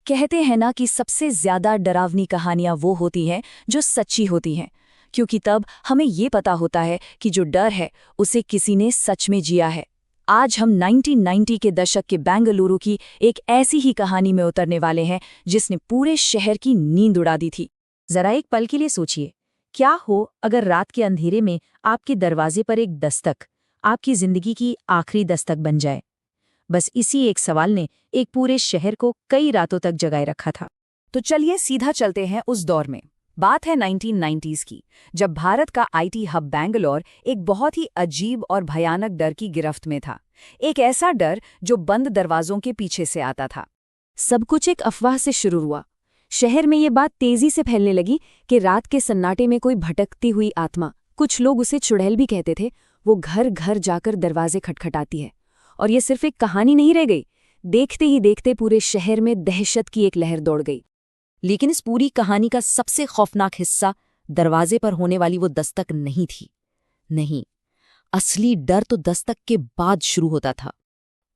कहते हैं ना कि सबसे ज्यादा डरावनी कहानियां वो होती हैं जो सच्ची होती हैं, क्योंकि तब हमें ये पता होता है कि जो डर है उसे किसी ने सच में जिया है। आज हम 1990 के दशक के बेंगलुरु की एक ऐसी ही कहानी में उतरने वाले हैं जिसने पूरे शहर की नींद उड़ा दी थी। जरा एक पल के लिए सोचिए, क्या हो अगर रात के अंधेरे में आपके दरवाजे पर एक दस्तक आपकी जिंदगी की आखिरी दस्तक बन जाए। बस इसी एक सवाल ने एक पूरे शहर को कई रातों तक जगाए रखा था। तो चलिए सीधा चलते हैं उस दौर में। बात है 1990s की, जब भारत का आईटी हब बैंगलोर एक बहुत ही अजीब और भयानक डर की गिरफ्त में था। एक ऐसा डर जो बंद दरवाजों के पीछे से आता था। सब कुछ एक अफवाह से शुरू हुआ। शहर में ये बात तेजी से फैलने लगी कि रात के सन्नाटे में कोई भटकती हुई आत्मा, कुछ लोग उसे चुड़ैल भी कहते थे, वो घर घर जाकर दरवाजे खटखटाती है। और ये सिर्फ एक कहानी नहीं रह गई, देखते ही देखते पूरे शहर में दहशत की एक लहर दौड़ गई। लेकिन इस पूरी कहानी का सबसे खौफनाक हिस्सा दरवाजे पर होने वाली वो दस्तक नहीं थी। नहीं, असली डर तो दस्तक के बाद शुरू होता था।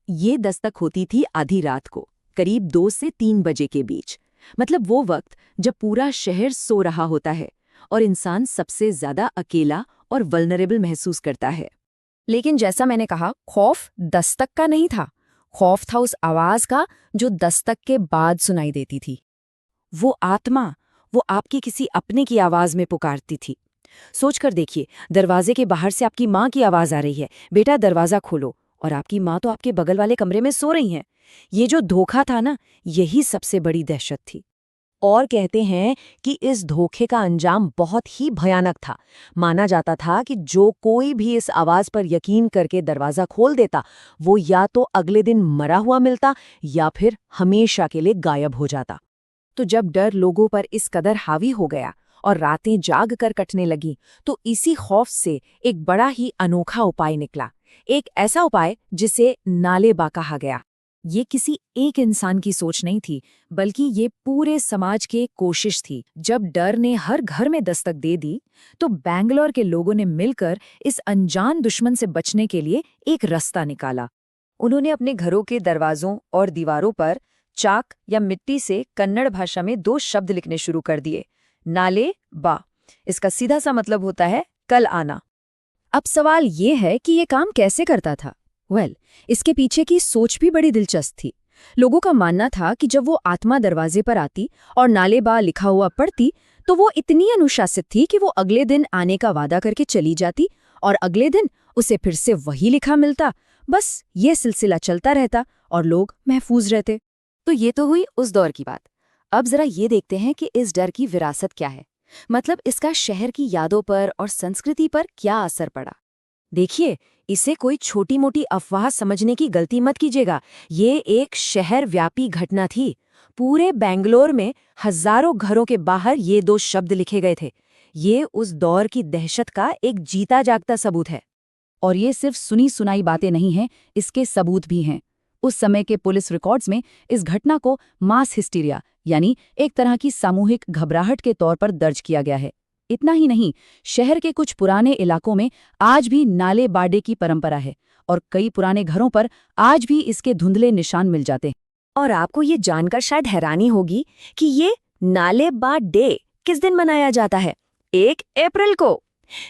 ये दस्तक होती थी आधी रात को, करीब 2 से 3 बजे के बीच। मतलब वो वक्त जब पूरा शहर सो रहा होता है और इंसान सबसे ज्यादा अकेला और वल्नरेबल महसूस करता है। लेकिन जैसा मैंने कहा, खौफ दस्तक का नहीं था। खौफ था उस आवाज का जो दस्तक के बाद सुनाई देती थी। वो आत्मा, वो आपकी किसी अपने की आवाज में पुकारती थी। सोचकर देखिए, दरवाजे के बाहर से आपकी माँ की आवाज आ रही है, बेटा दरवाजा खोलो, और आपकी माँ तो आपके बगल वाले कमरे में सो रही हैं। ये जो धोखा था ना, यही सबसे बड़ी दहशत थी। और कहते हैं कि इस धोखे का अंजाम बहुत ही भयानक था। माना जाता था कि जो कोई भी इस आवाज पर यकीन करके दरवाजा खोल देता, वो या तो अगले दिन मरा हुआ मिलता या फिर हमेशा के लिए गायब हो जाता। तो जब डर लोगों पर इस कदर हावी हो गया और रातें जाग कर कटने लगी, तो इसी खौफ से एक बड़ा ही अनोखा उपाय निकला। एक ऐसा उपाय जिसे नालेबा कहा गया। ये किसी एक इंसान की सोच नहीं थी, बल्कि ये पूरे समाज की कोशिश थी। जब डर ने हर घर में दस्तक दे दी, तो बैंगलोर के लोगों ने मिलकर इस अनजान दुश्मन से बचने के लिए एक रास्ता निकाला। उन्होंने अपने घरों के दरवाजों और दीवारों पर चाक या मिट्टी से कन्नड़ भाषा में 2 शब्द लिखने शुरू कर दिए, नाले बा। इसका सीधा सा मतलब होता है कल आना। अब सवाल ये है कि ये काम कैसे करता था। इसके पीछे की सोच भी बड़ी दिलचस्प थी। लोगों का मानना था कि जब वो आत्मा दरवाजे पर आती और नाले बा लिखा हुआ पढ़ती, तो वो इतनी अनुशासित थी कि वो अगले दिन आने का वादा करके चली जाती और अगले दिन उसे फिर से वही लिखा मिलता। बस ये सिलसिला चलता रहता और लोग महफूज रहते। तो ये तो हुई उस दौर की बात। अब जरा ये देखते हैं कि इस डर की विरासत क्या है, मतलब इसका शहर की यादों पर और संस्कृति पर क्या असर पड़ा। देखिए, इसे कोई छोटी मोटी अफवाह समझने की गलती मत कीजिएगा। ये एक शहर व्यापी घटना थी। पूरे बेंगलोर में हजारों घरों के बाहर ये 2 शब्द लिखे गए थे। ये उस दौर की दहशत का एक जीता जागता सबूत है। और ये सिर्फ सुनी सुनाई बातें नहीं हैं, इसके सबूत भी हैं। उस समय के पुलिस रिकॉर्ड्स में इस घटना को मास हिस्टीरिया, यानी एक तरह की सामूहिक घबराहट के तौर पर दर्ज किया गया है। इतना ही नहीं, शहर के कुछ पुराने इलाकों में आज भी नाले बाडे की परंपरा है और कई पुराने घरों पर आज भी इसके धुंधले निशान मिल जाते हैं। और आपको ये जानकर शायद हैरानी होगी कि ये नाले बा डे किस दिन मनाया जाता है। 1 अप्रैल को।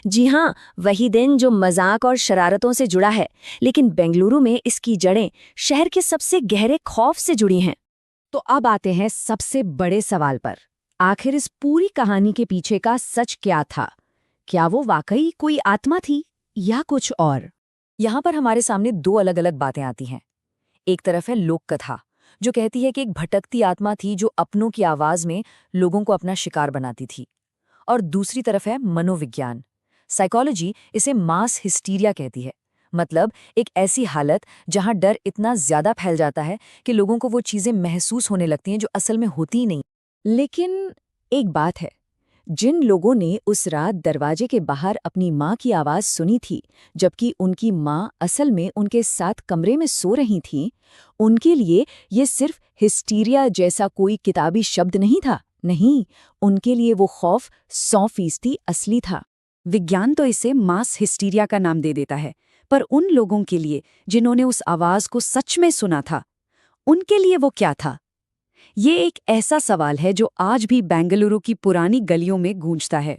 जी हाँ, वही दिन जो मजाक और शरारतों से जुड़ा है, लेकिन बेंगलुरु में इसकी जड़ें शहर के सबसे गहरे खौफ से जुड़ी हैं। तो अब आते हैं सबसे बड़े सवाल पर। आखिर इस पूरी कहानी के पीछे का सच क्या था? क्या वो वाकई कोई आत्मा थी या कुछ और? यहाँ पर हमारे सामने 2 अलग-अलग बातें आती हैं। एक तरफ है लोक कथा, जो कहती है कि एक भटकती आत्मा थी जो अपनों की आवाज में लोगों को अपना शिकार बनाती थी। और दूसरी तरफ है मनोविज्ञान। साइकोलॉजी इसे मास हिस्टीरिया कहती है। मतलब एक ऐसी हालत जहां डर इतना ज्यादा फैल जाता है कि लोगों को वो चीजें महसूस होने लगती हैं जो असल में होती ही नहीं। लेकिन एक बात है, जिन लोगों ने उस रात दरवाजे के बाहर अपनी माँ की आवाज सुनी थी, जबकि उनकी माँ असल में उनके साथ कमरे में सो रही थीं, उनके लिए ये सिर्फ हिस्टीरिया जैसा कोई किताबी शब्द नहीं था। नहीं, उनके लिए वो खौफ 100% असली था। विज्ञान तो इसे मास हिस्टीरिया का नाम दे देता है, पर उन लोगों के लिए जिन्होंने उस आवाज को सच में सुना था, उनके लिए वो क्या था? ये एक ऐसा सवाल है जो आज भी बेंगलुरु की पुरानी गलियों में गूंजता है।